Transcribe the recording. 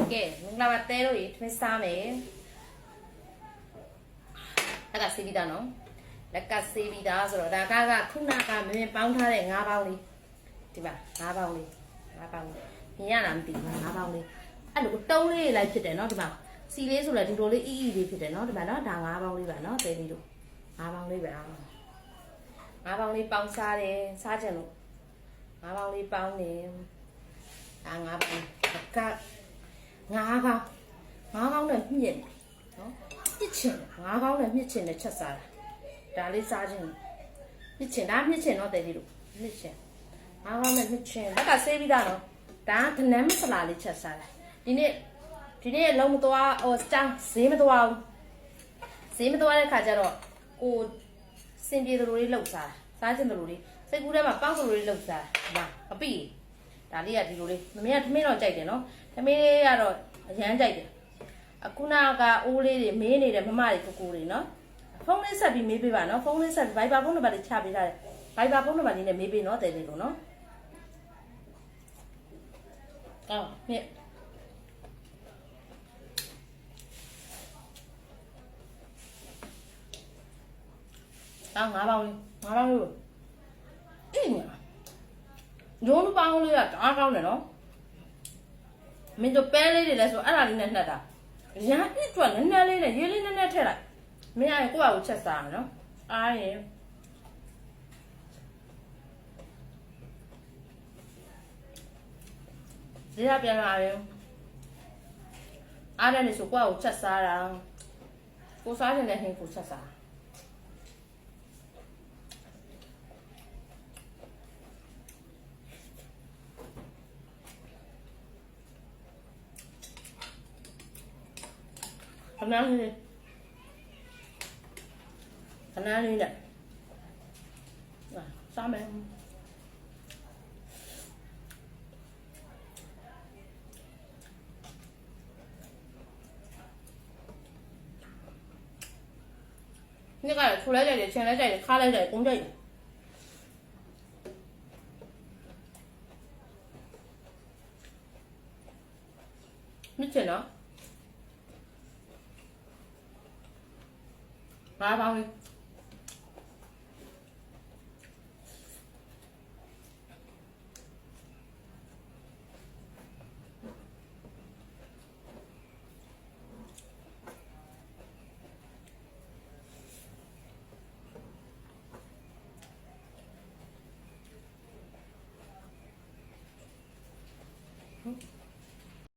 Okay, nung lavatero it, may same. Nagkasibida, no? Nagkasibida, so nagaga, kung naka, may pound ha rin, nga ba ulit? Diba? Nga ba ulit? Nga ba ulit? Yan ang tingin, nga ba ulit? Ano, tao rin lang kita, no? Diba? Sili so la di lo le ii iiဖြစ်တယ်เนาะဒီမှာเนาะဒါ9ပေါင်းလေးပါเนาะတဲလေးတို့9ပေါင်းလေးပဲ9ပေါင်းလေးပေါင်းစားတယ်စားကြလို့9ပေါင်းလေးပေါင်းနေဒါ9ပေါင်းက9ကောင်းနဲ့မြင့်เนาะမြင့်ချင်9ကောင်းနဲ့မြင့်ချင်နဲ့ချက်စားတာဒါလေးစားခြင်းမြင့်ချင်ဒါမြင့်ချင်เนาะတဲလေးတို့မြင့်ချင်9ကောင်းနဲ့မြင့်ချင်ဘက်ကဆေးပြီးသားเนาะဒါကနမ်းမစလာလေးချက်စားတာဒီနေ့လုံးမသွားဟိုစမ်းဈေးမသွားဘူးဈေးမသွားတဲ့ခါကျတော့ကိုစင်ပြေသလိုလေးလှုပ်စားချင်သလိုလေးစိတ်ကူးထဲမှာပေါက်သလိုလေးလှုပ်စားဒါအပိဒါလေးကဒီလိုလေးမမေကထမင်းတော့ကြိုက်တယ်နော်ထမင်းလေးကတော့အရန်ကြိုက်တယ်အခုနကအိုးလေးတွေမေးနေတယ်မမတွေကိုကိုတွေနော်ဖုန်းလေးဆက်ပြီးမေးပေးပါနော်ဖုန်းလေးဆက်ပြီး Viber ဖုန်းနံပါတ်လေးချပေးထားတယ် Viber ဖုန်းနံပါတ်လေးနဲ့မေးပေးနော်တဲ့လေးလို့နော်အော်မြစ်ငါးပေါင်းလေးအေးညာရုံးပေါင်းလေးကအားကောင်းတယ်နော်မင်းတို့ပဲလေးတွေလဲဆိုအဲ့ဒါလေးနဲ့နှက်တာရမ်းပြည့်ထွက်နည်းနည်းလေးနဲ့ရေးလေးနည်းနည်းထည့်လိုက်မင်းအဲ့ကိုယ့်အကိုချက်စားမယ်နော်အားရင်ဒီကပြန်လာရင်အားတယ်လေဆိုကိုယ့်အကိုချက်စားတာကိုစားတယ်လည်းဟင်းကိုချက်စားခဏလေးနဲ့စားမယ်นี่ก็出来这里，进来这里，卡来这里，攻这里。没钱呢？9ပေါင်းလေး